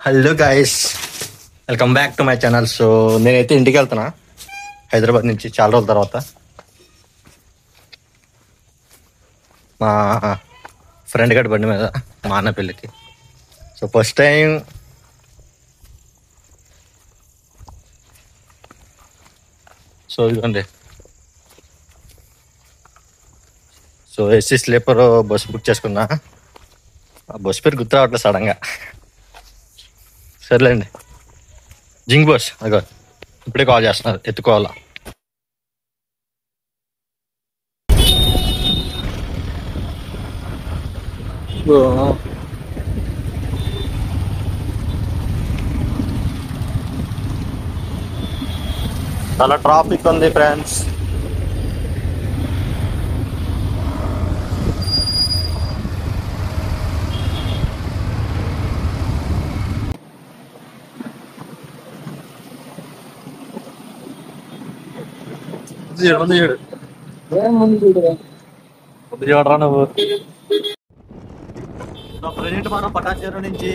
Hello guys, welcome back to my channel. So నేనైతే ఇంటికి వెళ్తున్నా హైదరాబాద్ నుంచి చాలా రోజుల తర్వాత. మా ఫ్రెండ్ గడి బండి మీద మా అన్న పెళ్ళికి. సో ఫస్ట్ టైం ఇదిగోండి. So AC sleeper bus book చేసుకున్నా. ఆ బస్ పేరు గుర్తు రావట్లేదు సడన్గా. సర్లేండి, జింగ్ బస్. అగో ఇప్పుడే కాల్ చేస్తున్నారు, ఎత్తుకోవాలా. చాలా ట్రాఫిక్ ఉంది ఫ్రెండ్స్. ముందు చూడరా నువ్వు. ప్రజెంట్ మనం పటాన్ చెరువు నుంచి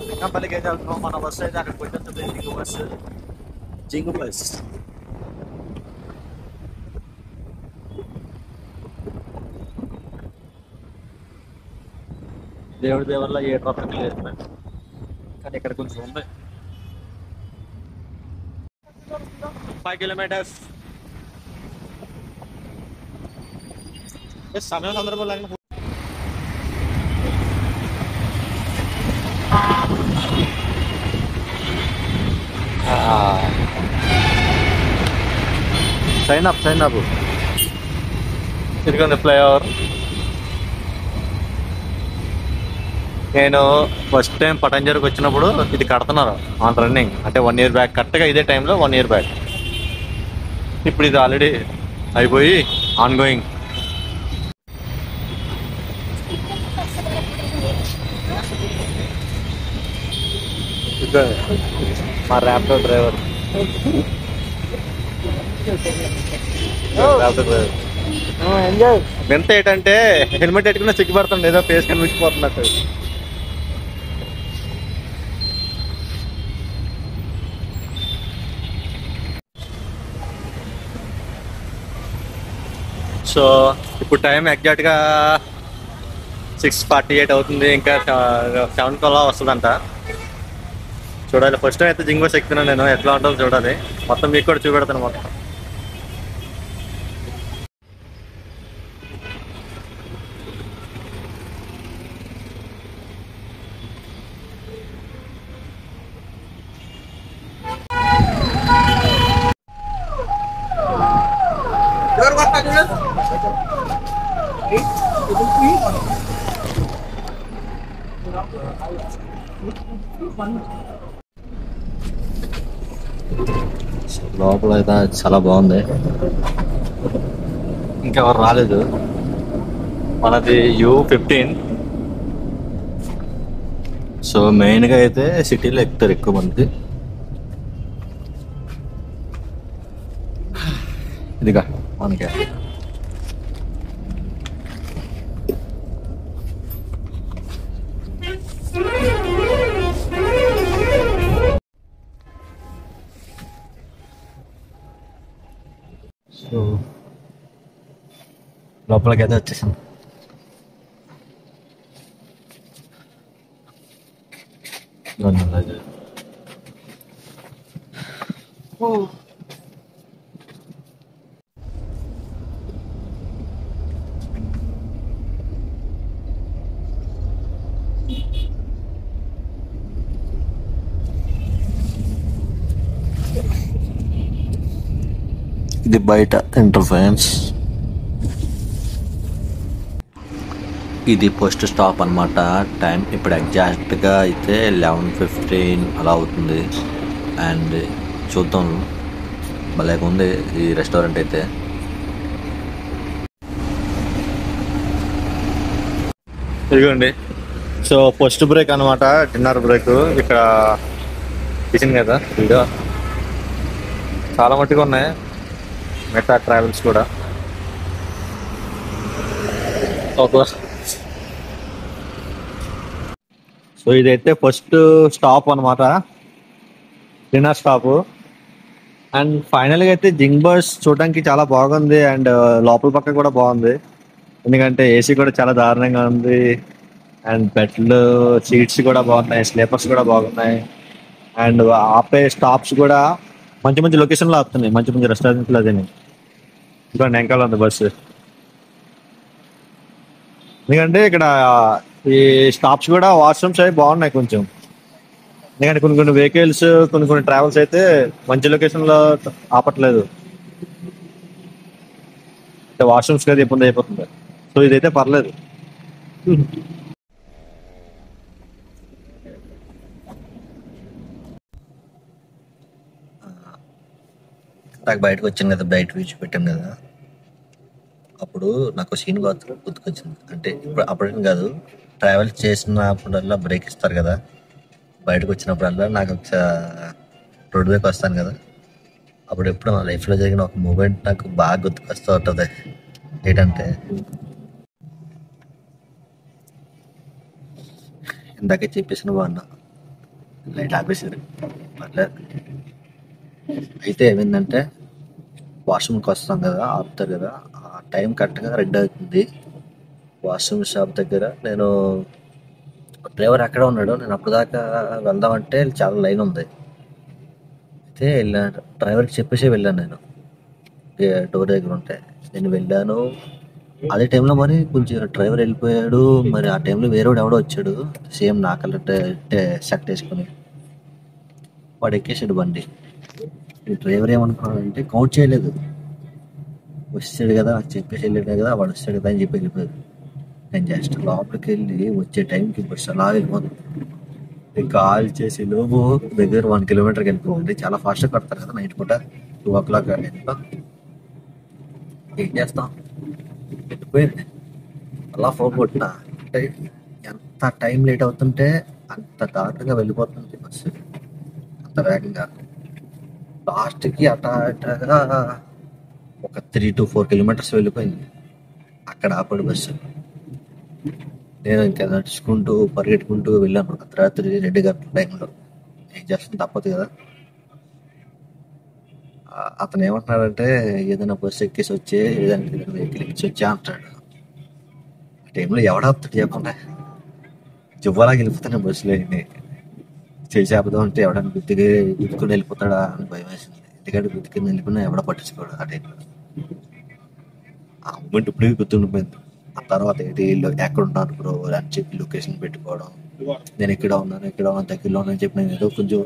లింగంపల్లికి అయితే వెళ్తున్నాం. మన బస్సు అయితే అక్కడికి వచ్చేస్తుంది. జింగు బస్. దేవుడి దేవల్ల ఏ ట్రాఫిక్ లేదు, కానీ ఇక్కడ కొంచెం ఉంది. 5 కిలోమీటర్స్. సమయం సందర్భంలో సైన్ అప్ ఇదిగోండి ఫ్లైఓవర్. నేను ఫస్ట్ టైం పటాన్చెరువుకి వచ్చినప్పుడు ఇది కడుతున్నారు ఆన్ రన్నింగ్, అంటే 1 year బ్యాక్. కరెక్ట్గా ఇదే టైంలో 1 year బ్యాక్. ఇప్పుడు ఇది ఆల్రెడీ అయిపోయి ఆన్ గోయింగ్. మా ర్యాపిడో డ్రైవర్ ఎంత ఏంటంటే హెల్మెట్ పెట్టుకున్నా సిగ్గుపడుతుంది, ఏదో ఫేస్ కనిపించిపోతున్నట్టు. సో ఇప్పుడు టైం ఎగ్జాక్ట్గా 6:48 అవుతుంది. ఇంకా 7 కల్లా వస్తుందంట. చూడాలి. ఫస్ట్ టైం అయితే జింగ్ బస్ ఎక్కుతున్నాను నేను, ఎట్లా ఉంటుందో చూడాలి. మొత్తం మీకు కూడా చూపెడతాను మొత్తం. లోపల అయితే చాలా బాగుంది. ఇంకెవరు రాలేదు. మనది U15. సో మెయిన్గా అయితే సిటీలో ఎక్కుతారు ఎక్కువ మంది. ఇదిగా మనకి లోపలికి అయితే వచ్చేసాం. ఇది బయట ఇంటర్ఫరెన్స్. ఇది ఫస్ట్ స్టాప్ అనమాట. టైం ఇప్పుడు ఎగ్జాక్ట్గా అయితే 11:15 అలా అవుతుంది. అండ్ చూద్దాం, భలేగా ఉంది ఈ రెస్టారెంట్ అయితే. ఇదిగోండి. సో ఫస్ట్ బ్రేక్ అనమాట, డిన్నర్ బ్రేక్. ఇక్కడ కిచెన్ కదా, ఇదిగో చాలా మట్టుగా ఉన్నాయి. మెటా ట్రావెల్స్ కూడా. సో ఇదైతే ఫస్ట్ స్టాప్ అనమాట, డిన్నర్ స్టాప్. అండ్ ఫైనల్గా అయితే జింగ్ బస్ చూడడానికి చాలా బాగుంది. అండ్ లోపల పక్క కూడా బాగుంది, ఎందుకంటే ఏసీ కూడా చాలా దారుణంగా ఉంది. అండ్ బెడ్లు సీట్స్ కూడా బాగున్నాయి, స్లీపర్స్ కూడా బాగున్నాయి. అండ్ ఆపే స్టాప్స్ కూడా మంచి మంచి లొకేషన్లో ఆపుతున్నాయి, మంచి మంచి రెస్టారెంట్లు. అదే ఇంకా వెనకాల ఉంది బస్సు. ఎందుకంటే ఇక్కడ ఈ స్టాప్స్ కూడా వాష్రూమ్స్ అవి బాగున్నాయి కొంచెం. ఎందుకంటే కొన్ని కొన్ని వెహికల్స్, కొన్ని కొన్ని ట్రావెల్స్ అయితే మంచి లొకేషన్ లో ఆపట్లేదు, అంటే వాష్రూమ్స్ కదా ఇబ్బంది అయిపోతుంది. సో ఇదైతే పర్లేదు. నాకు బయటకు వచ్చాను కదా, బయట విడిచి పెట్టాను కదా, అప్పుడు నాకు సీన్ గుర్తుకొచ్చింది. అంటే ఇప్పుడు అప్పుడేం కాదు, ట్రావెల్ చేసినప్పుడల్లా బ్రేక్ ఇస్తారు కదా, బయటకు వచ్చినప్పుడల్లా నాకు రోడ్డు వైపు వస్తాను కదా, అప్పుడు ఎప్పుడు నా లైఫ్లో జరిగిన ఒక మూమెంట్ నాకు బాగా గుర్తుకొస్తూ ఉంటుంది. ఏంటంటే ఇందాకే చెప్పేసిన బాగున్నా, లైట్ ఆపేసారు పర్లేదు. అయితే ఏమైందంటే వాష్రూమ్కి వస్తాం కదా, ఆపుతారు కదా, ఆ టైం కరెక్ట్గా రెడీ అవుతుంది. వాష్రూమ్ షాప్ దగ్గర నేను, డ్రైవర్ అక్కడ ఉన్నాడు, నేను అప్పుడు దాకా వెళ్దామంటే చాలా లైన్ ఉంది. అయితే వెళ్ళాను, డ్రైవర్కి చెప్పేసి వెళ్ళాను. నేను డోర్ దగ్గర ఉంటే నేను వెళ్ళాను. అదే టైంలో మరి కొంచెం డ్రైవర్ వెళ్ళిపోయాడు. మరి ఆ టైంలో వేరేవాడు ఎవడో వచ్చాడు, సేమ్ నా కలర్ షర్ట్ వేసుకుని. వాడు ఎక్కేసాడు బండి. ఈ డ్రైవర్ ఏమనుకున్నాడంటే కౌంట్ చేయలేదు, వచ్చాడు కదా నాకు చెప్పేసి వెళ్ళాడు కదా, వాడు వచ్చాడు కదా అని చెప్పి వెళ్ళిపోయాడు. నేను జస్ట్ లోపలికి వెళ్ళి వచ్చే టైంకి బస్సు అలా వెళ్ళిపోతుంది. కాల్ చేసి లోపు దగ్గర 1 కిలోమీటర్కి వెళ్ళిపోతుంది. చాలా ఫాస్ట్గా కడతారు కదా నైట్ పూట, 2 o'clock ఏం చేస్తాం, వెళ్ళిపోయింది. అలా ఫోన్ కొట్టిన అంటే ఎంత టైం లేట్ అవుతుంటే అంత దారుణంగా వెళ్ళిపోతుంది బస్సు, అంత వేగంగా. లాస్ట్కి అటాగా ఒక 3 to 4 kilometers వెళ్ళిపోయింది. అక్కడ ఆపడు బస్సు. నేను ఇంకా నడుచుకుంటూ పరిగెట్టుకుంటూ వెళ్ళాను అర్ధరాత్రి 2 గంటల టైంలో. ఏం చేస్తాను, తప్పదు కదా. అతను ఏమంటున్నాడంటే ఏదైనా బస్సు ఎక్కేసి వచ్చే, ఏదైనా వెహికల్ ఎక్కేసి వచ్చా అంటాడు. ఆ టైంలో ఎవడాపుతాడు చెప్పండి, జివ్వలాగా వెళ్ళిపోతాను బస్సులో. చేసి ఆపుదాం అంటే ఎవడన్నా గుద్దుకుని వెళ్ళిపోతాడా అని భయం వేసింది. ఎందుకంటే గుద్దుకుని వెళ్ళిపోయినా ఎవడ పట్టించుకోడు ఆ టైంలో. ఆ మూమెంట్ ఇప్పుడే గుర్తుండిపోయింది. ఆ తర్వాత ఏంటి, ఎక్కడ ఉన్నాను బ్రో అని చెప్పి లొకేషన్ పెట్టుకోవడం, నేను ఇక్కడ ఉన్నాను దగ్గరలో ఉన్నాను చెప్పి నేను ఏదో కొంచెం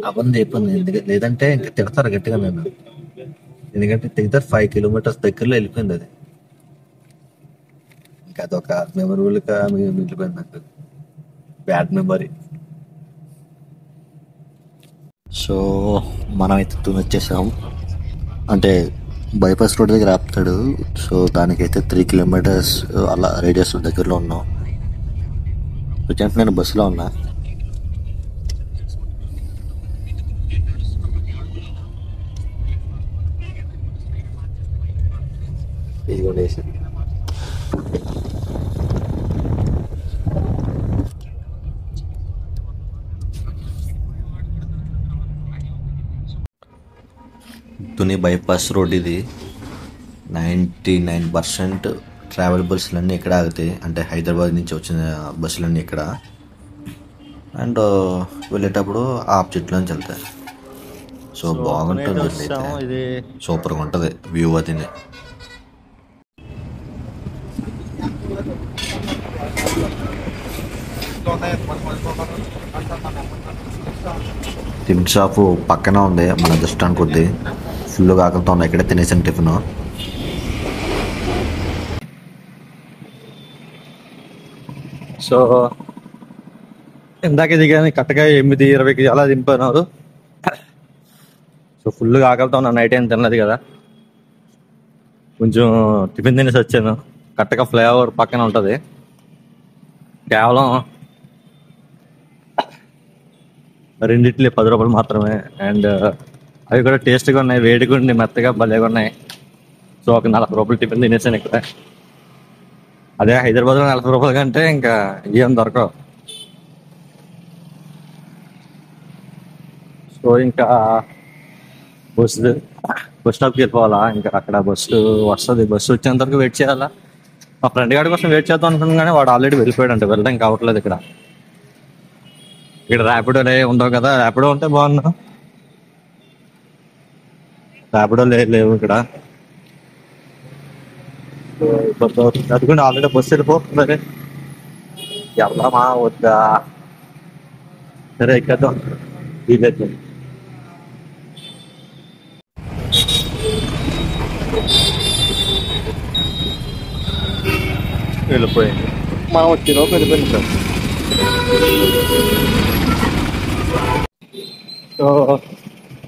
అబంది అయిపోయింది. లేదంటే ఇంకా తిడతారు గట్టిగా నేను, ఎందుకంటే దగ్గర 5 kilometers దగ్గరలో వెళ్ళిపోయింది అది. ఇంకా అదొక మెమరబుల్గా మిగిలిపోయింది నాకు, బ్యాడ్ మెమరీ. సో మనం అయితే వచ్చేసాం, అంటే బైపాస్ రోడ్ దగ్గర ఆపుతాడు. సో దానికైతే 3 kilometers అలా రేడియస్ దగ్గరలో ఉన్నాం. ప్రజెంట్ నేను బస్సులో ఉన్నా. తుని బైపాస్ రోడ్ ఇది. 99% ట్రావెల్ బస్సులన్నీ ఇక్కడ ఆగుతాయి, అంటే హైదరాబాద్ నుంచి వచ్చిన బస్సులన్నీ ఇక్కడ. అండ్ వెళ్ళేటప్పుడు ఆపోజిట్లో నుంచి వెళ్తాయి. సో బాగుంటుంది, ఇది సూపర్గా ఉంటుంది వ్యూ. అది టిఫిన్ షాపు పక్కన ఉంది, మన అదృష్టానికి కొద్ది ఫుల్గా ఆకలితో ఉంది. ఇక్కడే తినేసాను టిఫిన్. సో ఇందాకే దిగాను, కరెక్ట్గా 8:20కి అలా దింపాను. సో ఫుల్గా ఆకలితో ఉన్నా, నైట్ ఏం తినలేదు కదా, కొంచెం టిఫిన్ తినేసి వచ్చాను. కరెక్ట్గా ఫ్లైఓవర్ పక్కన ఉంటుంది, కేవలం 2 ఇడ్లీ 10 రూపాయలు మాత్రమే. అండ్ అవి కూడా టేస్ట్గా ఉన్నాయి, వేడిగా ఉండి మెత్తగా భలేగా ఉన్నాయి. సో ఒక 40 రూపాయలు టిఫిన్ తినేసాను ఇక్కడ. అదే హైదరాబాద్లో 40 రూపాయల కంటే ఇంకా ఏం దొరకవు. సో ఇంకా బస్సు బస్ స్టాప్కి వెళ్ళిపోవాలా. ఇంకా అక్కడ బస్సు వస్తుంది, బస్సు వచ్చేంత వరకు వెయిట్ చేయాలా. మా ఫ్రెండ్ గారి కోసం వెయిట్ చేద్దాం అనుకున్నాం కానీ వాడు ఆల్రెడీ వెళ్ళిపోయాడు అంటే వెళ్ళడం కావట్లేదు. ఇక్కడ ర్యాపిడోలే ఉండవు కదా, ర్యాపిడో ఉంటే బాగున్నా, ర్యాపిడో లేవు ఇక్కడ. అందుకని ఆల్రెడీ బస్సు వెళ్ళిపోతుంది. వెళ్దామా వద్దా, సరే ఎక్కేద్దాం. వీలైతే వెళ్ళిపోయింది, మనం వచ్చేలోపు వెళ్ళిపోయింది సార్. సో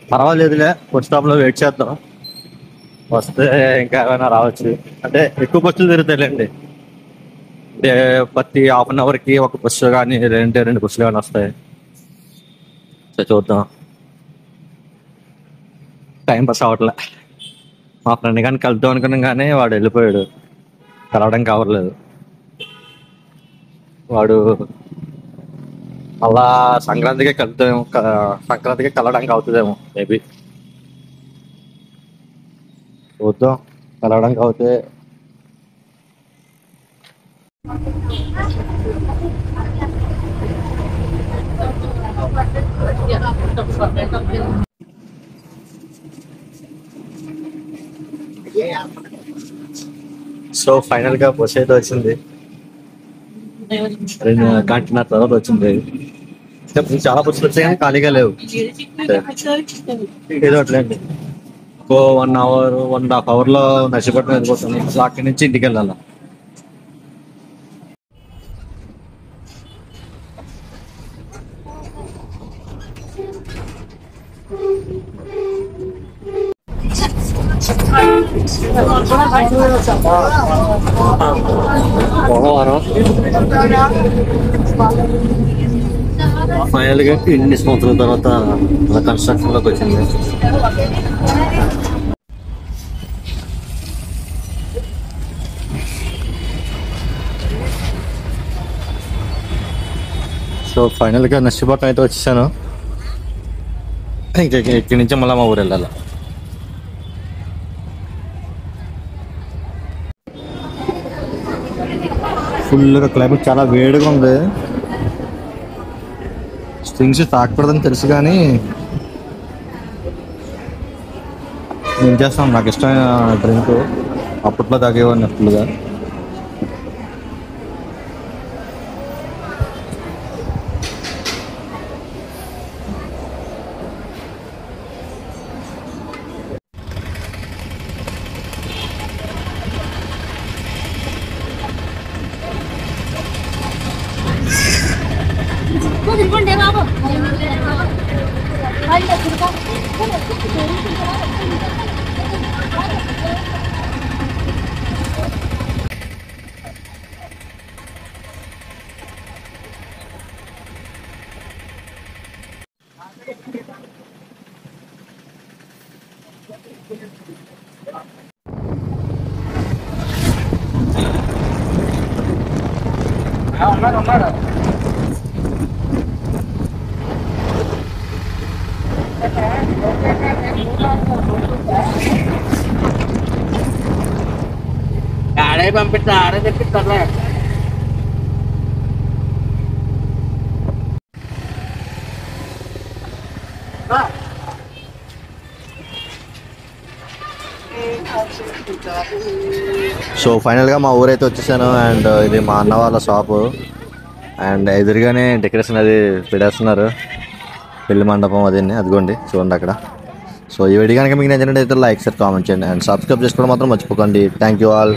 పర్వాలేదులే, బస్ స్టాప్లో వెయిట్ చేద్దాం, వస్తే ఇంకా ఏమైనా రావచ్చు. అంటే ఎక్కువ బస్సులు తిరుగుతాయిలేండి, అంటే ప్రతి హాఫ్ అన్ అవర్కి ఒక బస్సు కానీ రెండు బస్సులు కానీ వస్తాయి. సో చూద్దాం, టైం పాస్ అవ్వట్లే. మా ఫ్రెండ్ కానీ కలుద్దాం అనుకున్నాం కానీ వాడు వెళ్ళిపోయాడు, కలవడం కావట్లేదు. వాడు అలా సంక్రాంతికే కలుద్దామేమో, సంక్రాంతికే కలవడానికి అవుతుందేమో మేబీ, చూద్దాం. కలవడానికి అవుతే సో ఫైనల్ గా బస్ అయితే వచ్చింది, 2 గంటల తర్వాత వచ్చింది. చాలా బస్సులు వచ్చాయి కానీ ఖాళీగా లేవు. ఏదో అట్లేండి, 1 అవర్ 1.5 అవర్లో నర్సీపట్నం వెళ్ళిపోతాను. అసలు అక్కడి నుంచి ఇంటికి వెళ్ళాలి. ఫైనల్ గా ఇన్ని సంవత్సరాల తర్వాత కన్స్ట్రక్షన్ లోకి వచ్చింది. సో ఫైనల్ గా నర్సీపట్నం అయితే వచ్చేసాను. ఇంకా ఇక్కడి నుంచి మళ్ళీ మా ఊరు వెళ్ళాలి. ఫుల్గా క్లైమేట్ చాలా వేడిగా ఉంది. స్ట్రింగ్స్ తాకూడదని తెలుసు కానీ ఏం చేస్తాం, నాకు ఇష్టమైన డ్రింక్, అప్పట్లో తాగేవాడిని ఫుల్గా. ఆడే పంపిస్తా, ఆడే తెప్పిస్తారులే. సో ఫైనల్గా మా ఊరైతే వచ్చేసాను. అండ్ ఇది మా అన్న వాళ్ళ షాపు. అండ్ ఎదురుగానే డెకరేషన్ అది పెడేస్తున్నారు, పెళ్లి మండపం అదన్నీ, అదిగోండి చూడండి అక్కడ. సో ఈ వీడియో కనుక మీకు నచ్చినట్లయితే లైక్, షేర్, కామెంట్ చేయండి. అండ్ సబ్స్క్రైబ్ చేసుకోవడం మాత్రం మర్చిపోకండి. Thank you all.